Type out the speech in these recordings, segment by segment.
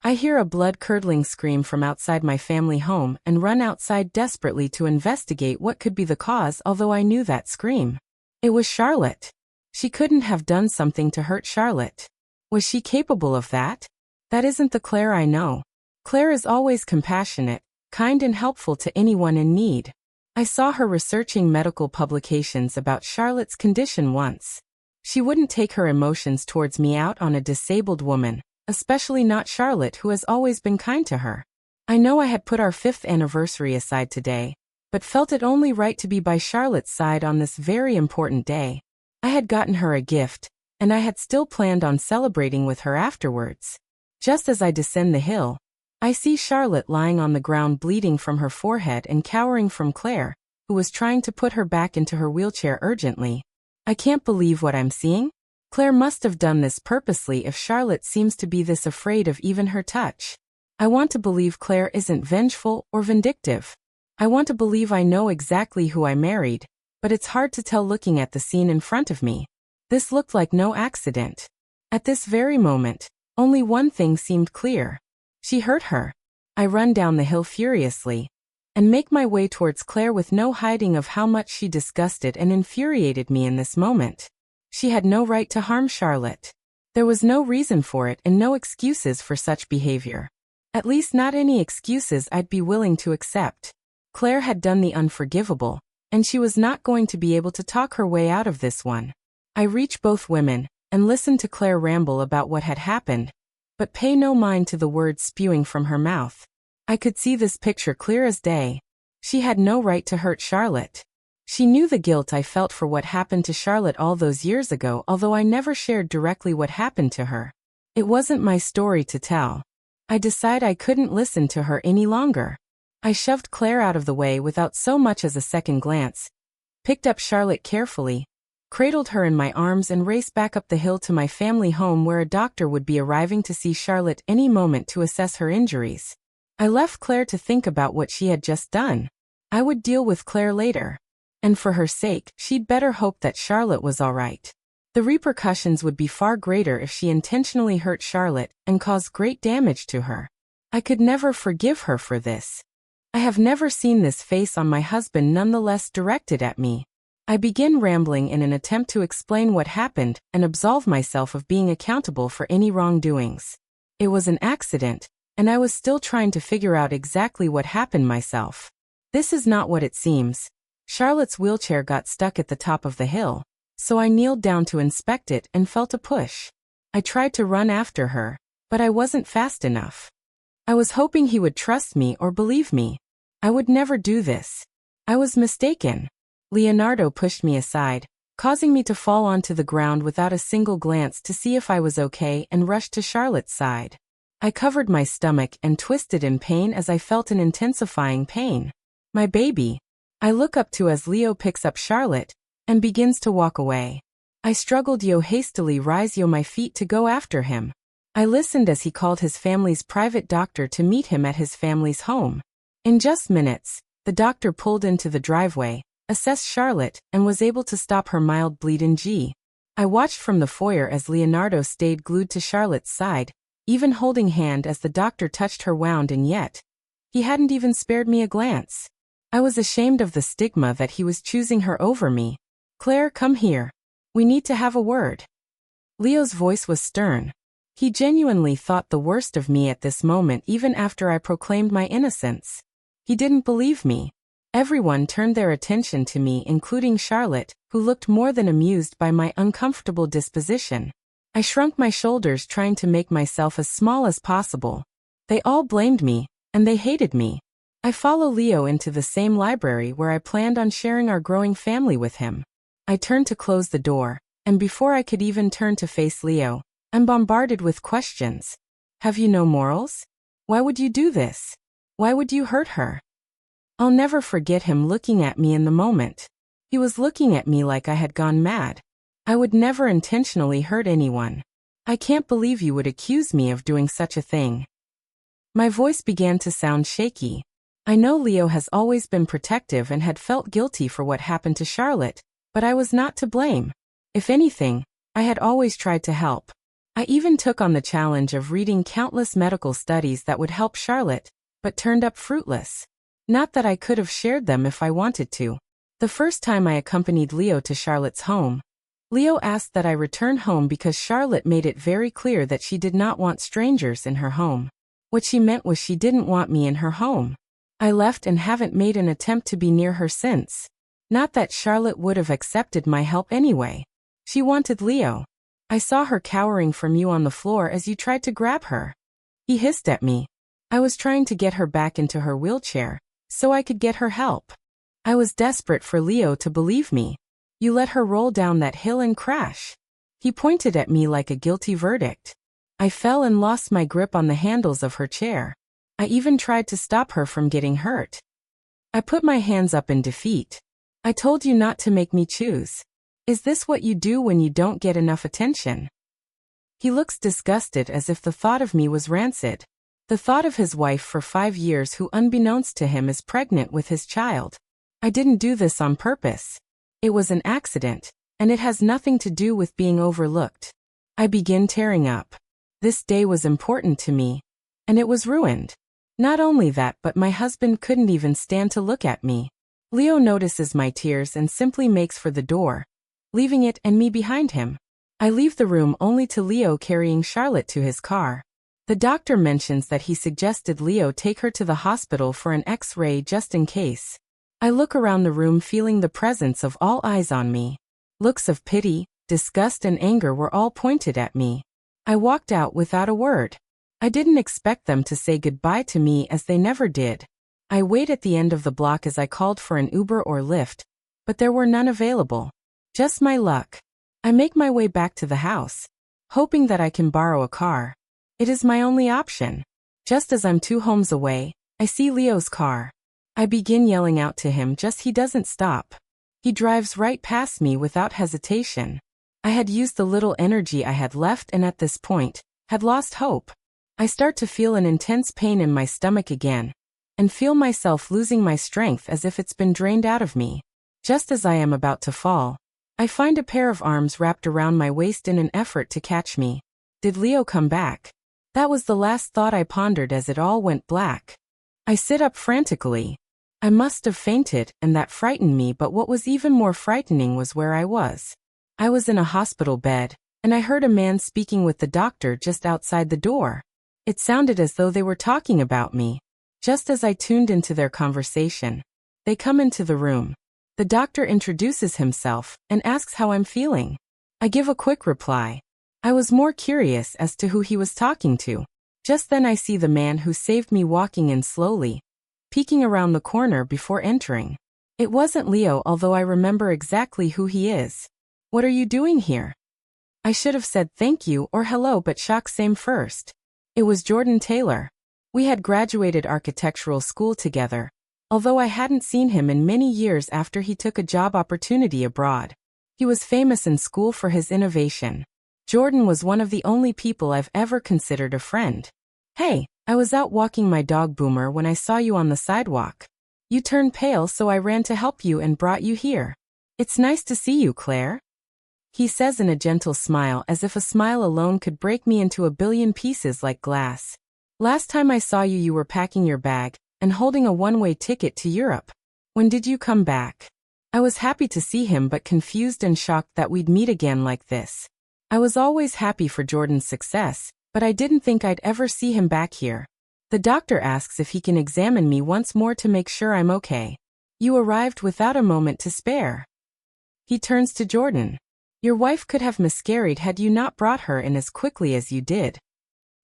I hear a blood-curdling scream from outside my family home and run outside desperately to investigate what could be the cause, although I knew that scream. It was Charlotte. She couldn't have done something to hurt Charlotte. Was she capable of that? That isn't the Claire I know. Claire is always compassionate, kind and helpful to anyone in need. I saw her researching medical publications about Charlotte's condition once. She wouldn't take her emotions towards me out on a disabled woman, especially not Charlotte, who has always been kind to her. I know I had put our 5th anniversary aside today, but felt it only right to be by Charlotte's side on this very important day. I had gotten her a gift, and I had still planned on celebrating with her afterwards. Just as I descend the hill, I see Charlotte lying on the ground bleeding from her forehead and cowering from Claire, who was trying to put her back into her wheelchair urgently. I can't believe what I'm seeing. Claire must have done this purposely if Charlotte seems to be this afraid of even her touch. I want to believe Claire isn't vengeful or vindictive. I want to believe I know exactly who I married, but it's hard to tell looking at the scene in front of me. This looked like no accident. At this very moment, only one thing seemed clear. She hurt her. I run down the hill furiously and make my way towards Claire with no hiding of how much she disgusted and infuriated me in this moment. She had no right to harm Charlotte. There was no reason for it and no excuses for such behavior. At least not any excuses I'd be willing to accept. Claire had done the unforgivable, and she was not going to be able to talk her way out of this one. I reach both women and listen to Claire ramble about what had happened, but pay no mind to the words spewing from her mouth. I could see this picture clear as day. She had no right to hurt Charlotte. She knew the guilt I felt for what happened to Charlotte all those years ago, although I never shared directly what happened to her. It wasn't my story to tell. I decided I couldn't listen to her any longer. I shoved Claire out of the way without so much as a second glance, picked up Charlotte carefully, cradled her in my arms and raced back up the hill to my family home, where a doctor would be arriving to see Charlotte any moment to assess her injuries. I left Claire to think about what she had just done. I would deal with Claire later. And for her sake, she'd better hope that Charlotte was all right. The repercussions would be far greater if she intentionally hurt Charlotte and caused great damage to her. I could never forgive her for this. I have never seen this face on my husband nonetheless directed at me. I begin rambling in an attempt to explain what happened and absolve myself of being accountable for any wrongdoings. It was an accident, and I was still trying to figure out exactly what happened myself. This is not what it seems. Charlotte's wheelchair got stuck at the top of the hill, so I kneeled down to inspect it and felt a push. I tried to run after her, but I wasn't fast enough. I was hoping he would trust me or believe me. I would never do this. I was mistaken. Leonardo pushed me aside, causing me to fall onto the ground without a single glance to see if I was okay, and rushed to Charlotte's side. I covered my stomach and twisted in pain as I felt an intensifying pain. My baby. I look up to as Leo picks up Charlotte and begins to walk away. I struggled hastily rise my feet to go after him. I listened as he called his family's private doctor to meet him at his family's home. In just minutes, the doctor pulled into the driveway, assessed Charlotte, and was able to stop her mild bleed in G. I watched from the foyer as Leonardo stayed glued to Charlotte's side, even holding hand as the doctor touched her wound, and yet he hadn't even spared me a glance. I was ashamed of the stigma that he was choosing her over me. Claire, come here. We need to have a word. Leo's voice was stern. He genuinely thought the worst of me at this moment, even after I proclaimed my innocence. He didn't believe me. Everyone turned their attention to me, including Charlotte, who looked more than amused by my uncomfortable disposition. I shrunk my shoulders, trying to make myself as small as possible. They all blamed me, and they hated me. I follow Leo into the same library where I planned on sharing our growing family with him. I turned to close the door, and before I could even turn to face Leo, I'm bombarded with questions. Have you no morals? Why would you do this? Why would you hurt her? I'll never forget him looking at me in the moment. He was looking at me like I had gone mad. I would never intentionally hurt anyone. I can't believe you would accuse me of doing such a thing. My voice began to sound shaky. I know Leo has always been protective and had felt guilty for what happened to Charlotte, but I was not to blame. If anything, I had always tried to help. I even took on the challenge of reading countless medical studies that would help Charlotte, but turned up fruitless. Not that I could have shared them if I wanted to. The first time I accompanied Leo to Charlotte's home, Leo asked that I return home because Charlotte made it very clear that she did not want strangers in her home. What she meant was she didn't want me in her home. I left and haven't made an attempt to be near her since. Not that Charlotte would have accepted my help anyway. She wanted Leo. I saw her cowering from you on the floor as you tried to grab her. He hissed at me. I was trying to get her back into her wheelchair, so I could get her help. I was desperate for Leo to believe me. You let her roll down that hill and crash. He pointed at me like a guilty verdict. I fell and lost my grip on the handles of her chair. I even tried to stop her from getting hurt. I put my hands up in defeat. I told you not to make me choose. Is this what you do when you don't get enough attention? He looks disgusted as if the thought of me was rancid. The thought of his wife for 5 years who unbeknownst to him is pregnant with his child. I didn't do this on purpose. It was an accident, and it has nothing to do with being overlooked. I begin tearing up. This day was important to me, and it was ruined. Not only that, but my husband couldn't even stand to look at me. Leo notices my tears and simply makes for the door, leaving it and me behind him. I leave the room only to Leo carrying Charlotte to his car. The doctor mentions that he suggested Leo take her to the hospital for an X-ray just in case. I look around the room feeling the presence of all eyes on me. Looks of pity, disgust and anger were all pointed at me. I walked out without a word. I didn't expect them to say goodbye to me as they never did. I wait at the end of the block as I called for an Uber or Lyft, but there were none available. Just my luck. I make my way back to the house, hoping that I can borrow a car. It is my only option. Just as I'm 2 homes away, I see Leo's car. I begin yelling out to him, just he doesn't stop. He drives right past me without hesitation. I had used the little energy I had left and at this point, had lost hope. I start to feel an intense pain in my stomach again, and feel myself losing my strength as if it's been drained out of me. Just as I am about to fall, I find a pair of arms wrapped around my waist in an effort to catch me. Did Leo come back? That was the last thought I pondered as it all went black. I sit up frantically. I must have fainted, and that frightened me, but what was even more frightening was where I was. I was in a hospital bed, and I heard a man speaking with the doctor just outside the door. It sounded as though they were talking about me. Just as I tuned into their conversation, they come into the room. The doctor introduces himself and asks how I'm feeling. I give a quick reply. I was more curious as to who he was talking to. Just then I see the man who saved me walking in slowly, peeking around the corner before entering. It wasn't Leo, although I remember exactly who he is. What are you doing here? I should have said thank you or hello, but shock came first. It was Jordan Taylor. We had graduated architectural school together, although I hadn't seen him in many years after he took a job opportunity abroad. He was famous in school for his innovation. Jordan was one of the only people I've ever considered a friend. Hey, I was out walking my dog Boomer when I saw you on the sidewalk. You turned pale, so I ran to help you and brought you here. It's nice to see you, Claire. He says in a gentle smile, as if a smile alone could break me into a billion pieces like glass. Last time I saw you, you were packing your bag and holding a one-way ticket to Europe. When did you come back? I was happy to see him, but confused and shocked that we'd meet again like this. I was always happy for Jordan's success, but I didn't think I'd ever see him back here. The doctor asks if he can examine me once more to make sure I'm okay. You arrived without a moment to spare. He turns to Jordan. Your wife could have miscarried had you not brought her in as quickly as you did.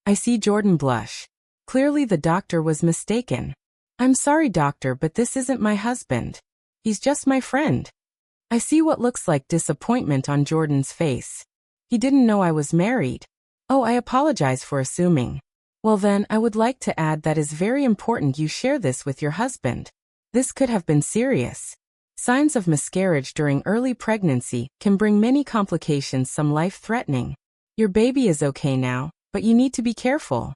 I see Jordan blush. Clearly the doctor was mistaken. I'm sorry, doctor, but this isn't my husband. He's just my friend. I see what looks like disappointment on Jordan's face. He didn't know I was married. Oh, I apologize for assuming. Well then, I would like to add that it's very important you share this with your husband. This could have been serious. Signs of miscarriage during early pregnancy can bring many complications, some life-threatening. Your baby is okay now, but you need to be careful.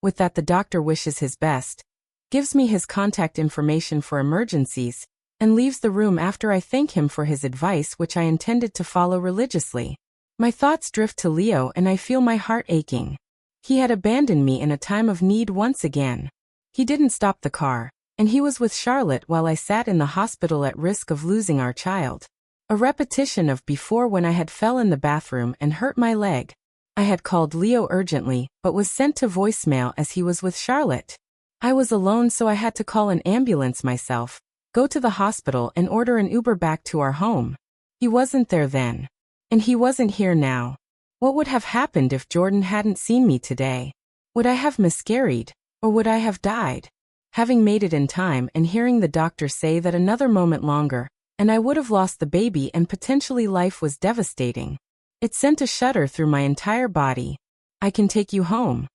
With that, the doctor wishes his best, gives me his contact information for emergencies, and leaves the room after I thank him for his advice, which I intended to follow religiously. My thoughts drift to Leo and I feel my heart aching. He had abandoned me in a time of need once again. He didn't stop the car, and he was with Charlotte while I sat in the hospital at risk of losing our child. A repetition of before when I had fell in the bathroom and hurt my leg. I had called Leo urgently, but was sent to voicemail as he was with Charlotte. I was alone, so I had to call an ambulance myself, go to the hospital and order an Uber back to our home. He wasn't there then. And he wasn't here now. What would have happened if Jordan hadn't seen me today? Would I have miscarried? Or would I have died? Having made it in time and hearing the doctor say that another moment longer, and I would have lost the baby and potentially life was devastating. It sent a shudder through my entire body. I can take you home.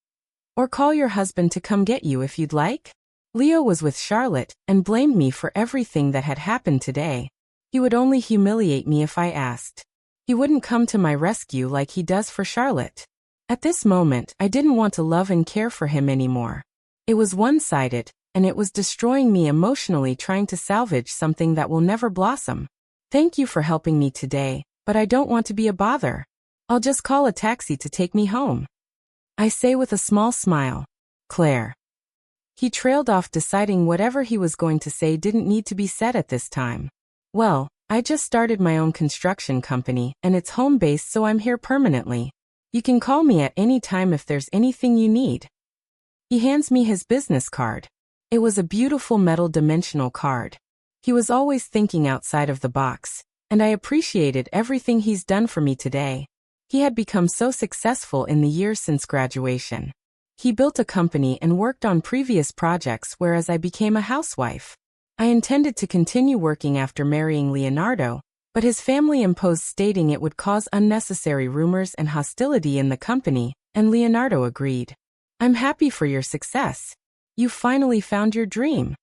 Or call your husband to come get you if you'd like? Leo was with Charlotte and blamed me for everything that had happened today. He would only humiliate me if I asked. He wouldn't come to my rescue like he does for Charlotte. At this moment, I didn't want to love and care for him anymore. It was one-sided, and it was destroying me emotionally, trying to salvage something that will never blossom. Thank you for helping me today, but I don't want to be a bother. I'll just call a taxi to take me home. I say with a small smile. Claire. He trailed off, deciding whatever he was going to say didn't need to be said at this time. Well, I just started my own construction company, and it's home-based, so I'm here permanently. You can call me at any time if there's anything you need. He hands me his business card. It was a beautiful metal dimensional card. He was always thinking outside of the box, and I appreciated everything he's done for me today. He had become so successful in the years since graduation. He built a company and worked on previous projects, whereas I became a housewife. I intended to continue working after marrying Leonardo, but his family imposed, stating it would cause unnecessary rumors and hostility in the company, and Leonardo agreed. I'm happy for your success. You finally found your dream.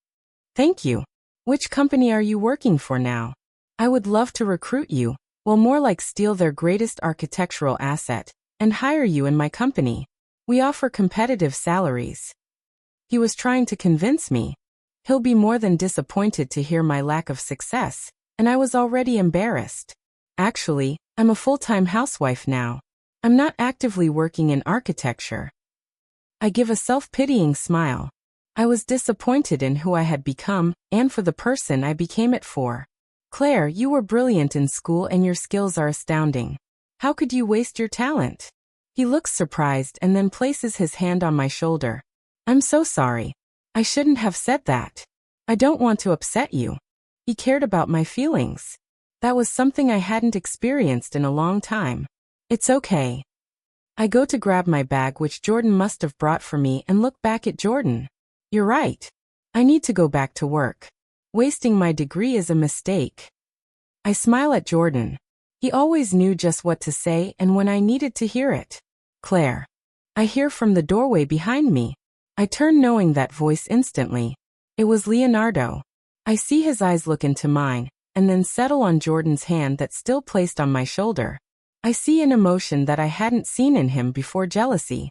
Thank you. Which company are you working for now? I would love to recruit you, well, more like steal their greatest architectural asset, and hire you in my company. We offer competitive salaries. He was trying to convince me. He'll be more than disappointed to hear my lack of success, and I was already embarrassed. Actually, I'm a full-time housewife now. I'm not actively working in architecture. I give a self-pitying smile. I was disappointed in who I had become, and for the person I became it for. Claire, you were brilliant in school and your skills are astounding. How could you waste your talent? He looks surprised and then places his hand on my shoulder. I'm so sorry. I shouldn't have said that. I don't want to upset you. He cared about my feelings. That was something I hadn't experienced in a long time. It's okay. I go to grab my bag, which Jordan must have brought for me, and look back at Jordan. You're right. I need to go back to work. Wasting my degree is a mistake. I smile at Jordan. He always knew just what to say and when I needed to hear it. Claire. I hear from the doorway behind me. I turn, knowing that voice instantly. It was Leonardo. I see his eyes look into mine, and then settle on Jordan's hand that's still placed on my shoulder. I see an emotion that I hadn't seen in him before: jealousy.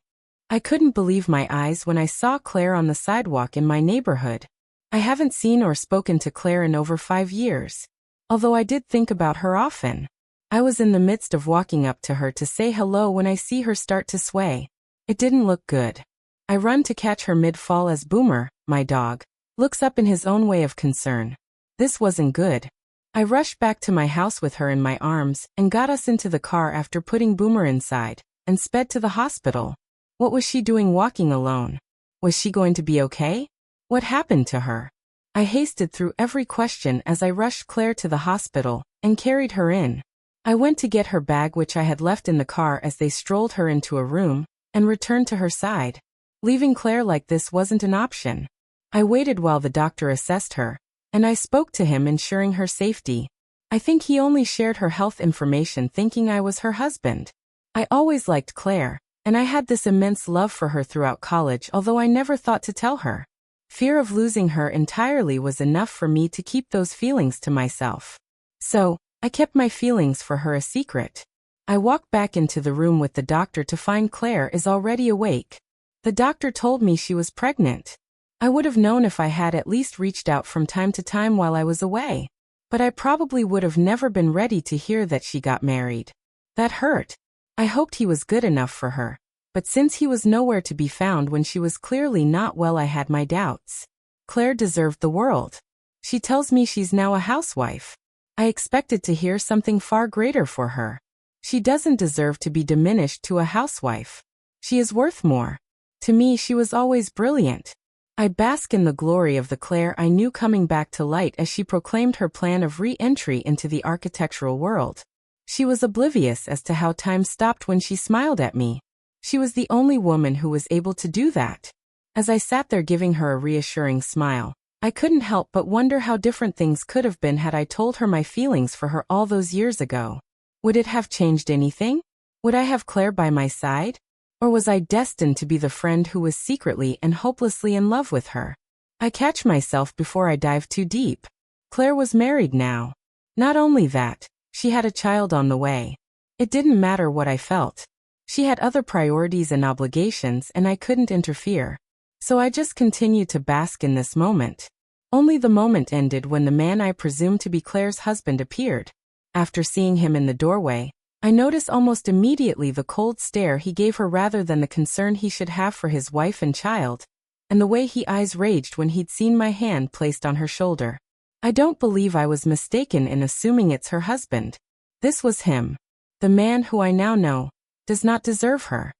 I couldn't believe my eyes when I saw Claire on the sidewalk in my neighborhood. I haven't seen or spoken to Claire in over 5 years. Although I did think about her often. I was in the midst of walking up to her to say hello when I see her start to sway. It didn't look good. I run to catch her mid-fall as Boomer, my dog, looks up in his own way of concern. This wasn't good. I rushed back to my house with her in my arms and got us into the car after putting Boomer inside, and sped to the hospital. What was she doing walking alone? Was she going to be okay? What happened to her? I hasted through every question as I rushed Claire to the hospital and carried her in. I went to get her bag, which I had left in the car, as they strolled her into a room, and returned to her side. Leaving Claire like this wasn't an option. I waited while the doctor assessed her, and I spoke to him, ensuring her safety. I think he only shared her health information thinking I was her husband. I always liked Claire, and I had this immense love for her throughout college, although I never thought to tell her. Fear of losing her entirely was enough for me to keep those feelings to myself. So, I kept my feelings for her a secret. I walked back into the room with the doctor to find Claire is already awake. The doctor told me she was pregnant. I would have known if I had at least reached out from time to time while I was away. But I probably would have never been ready to hear that she got married. That hurt. I hoped he was good enough for her, but since he was nowhere to be found when she was clearly not well, I had my doubts. Claire deserved the world. She tells me she's now a housewife. I expected to hear something far greater for her. She doesn't deserve to be diminished to a housewife. She is worth more. To me, she was always brilliant. I bask in the glory of the Claire I knew coming back to light as she proclaimed her plan of re-entry into the architectural world. She was oblivious as to how time stopped when she smiled at me. She was the only woman who was able to do that. As I sat there giving her a reassuring smile, I couldn't help but wonder how different things could have been had I told her my feelings for her all those years ago. Would it have changed anything? Would I have Claire by my side? Or was I destined to be the friend who was secretly and hopelessly in love with her? I catch myself before I dive too deep. Claire was married now. Not only that, she had a child on the way. It didn't matter what I felt. She had other priorities and obligations, and I couldn't interfere. So I just continued to bask in this moment. Only the moment ended when the man I presumed to be Claire's husband appeared. After seeing him in the doorway, I noticed almost immediately the cold stare he gave her rather than the concern he should have for his wife and child, and the way his eyes raged when he'd seen my hand placed on her shoulder. I don't believe I was mistaken in assuming it's her husband. This was him. The man who I now know does not deserve her.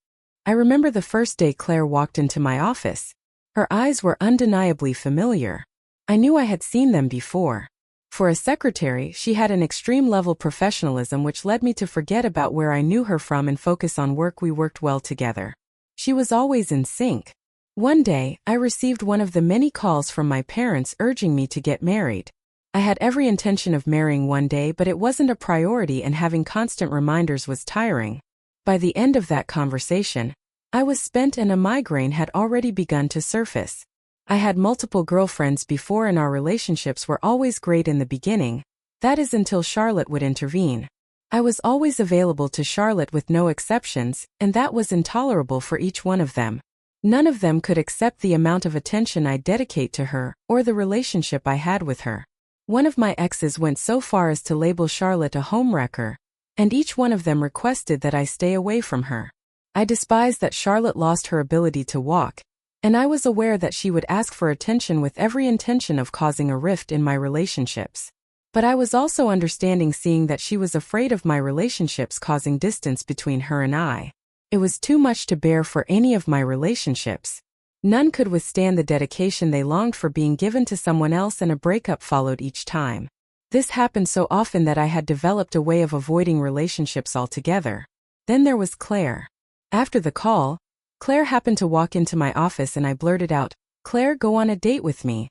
I remember the first day Claire walked into my office. Her eyes were undeniably familiar. I knew I had seen them before. For a secretary, she had an extreme-level professionalism which led me to forget about where I knew her from and focus on work. We worked well together. She was always in sync. One day, I received one of the many calls from my parents urging me to get married. I had every intention of marrying one day, but it wasn't a priority, and having constant reminders was tiring. By the end of that conversation, I was spent and a migraine had already begun to surface. I had multiple girlfriends before and our relationships were always great in the beginning. That is until Charlotte would intervene. I was always available to Charlotte with no exceptions, and that was intolerable for each one of them. None of them could accept the amount of attention I dedicate to her or the relationship I had with her. One of my exes went so far as to label Charlotte a homewrecker, and each one of them requested that I stay away from her. I despised that Charlotte lost her ability to walk, and I was aware that she would ask for attention with every intention of causing a rift in my relationships. But I was also understanding, seeing that she was afraid of my relationships causing distance between her and I. It was too much to bear for any of my relationships. None could withstand the dedication they longed for being given to someone else, and a breakup followed each time. This happened so often that I had developed a way of avoiding relationships altogether. Then there was Claire. After the call, Claire happened to walk into my office and I blurted out, "Claire, go on a date with me."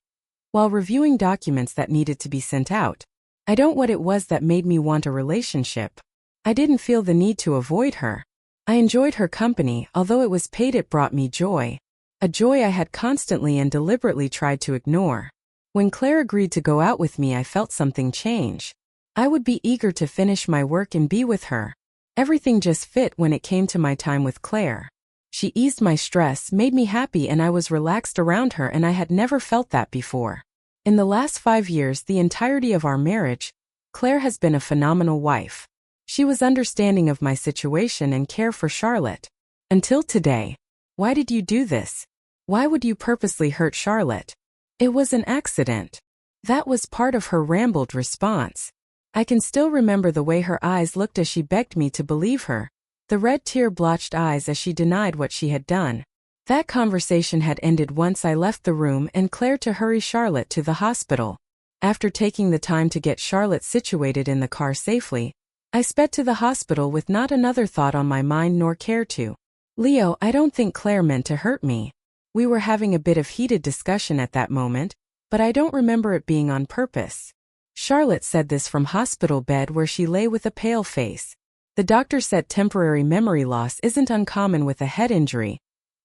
While reviewing documents that needed to be sent out, I don't know what it was that made me want a relationship. I didn't feel the need to avoid her. I enjoyed her company, although it was paid. It brought me joy. A joy I had constantly and deliberately tried to ignore. When Claire agreed to go out with me, I felt something change. I would be eager to finish my work and be with her. Everything just fit when it came to my time with Claire. She eased my stress, made me happy, and I was relaxed around her, and I had never felt that before. In the last 5 years, the entirety of our marriage, Claire has been a phenomenal wife. She was understanding of my situation and care for Charlotte. Until today. Why did you do this? Why would you purposely hurt Charlotte? It was an accident. That was part of her rambled response. I can still remember the way her eyes looked as she begged me to believe her. The red tear-blotched eyes as she denied what she had done. That conversation had ended once I left the room and Claire to hurry Charlotte to the hospital. After taking the time to get Charlotte situated in the car safely, I sped to the hospital with not another thought on my mind nor care to. Leo, I don't think Claire meant to hurt me. We were having a bit of heated discussion at that moment, but I don't remember it being on purpose. Charlotte said this from hospital bed where she lay with a pale face. The doctor said temporary memory loss isn't uncommon with a head injury,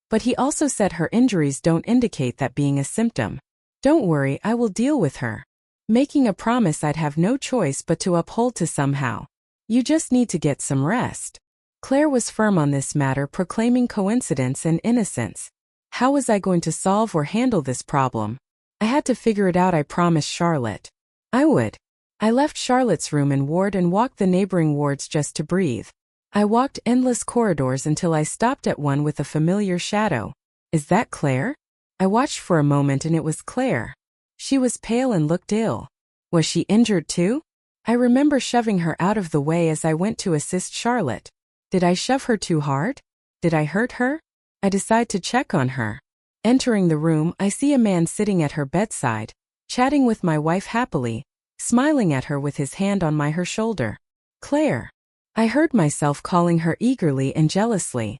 but he also said her injuries don't indicate that being a symptom. Don't worry, I will deal with her. Making a promise I'd have no choice but to uphold to somehow. You just need to get some rest. Claire was firm on this matter, proclaiming coincidence and innocence. How was I going to solve or handle this problem? I had to figure it out. I promised Charlotte I would. I left Charlotte's room and ward and walked the neighboring wards just to breathe. I walked endless corridors until I stopped at one with a familiar shadow. Is that Claire? I watched for a moment and it was Claire. She was pale and looked ill. Was she injured too? I remember shoving her out of the way as I went to assist Charlotte. Did I shove her too hard? Did I hurt her? I decide to check on her. Entering the room, I see a man sitting at her bedside, chatting with my wife happily, smiling at her with his hand on her shoulder. Claire. I heard myself calling her eagerly and jealously.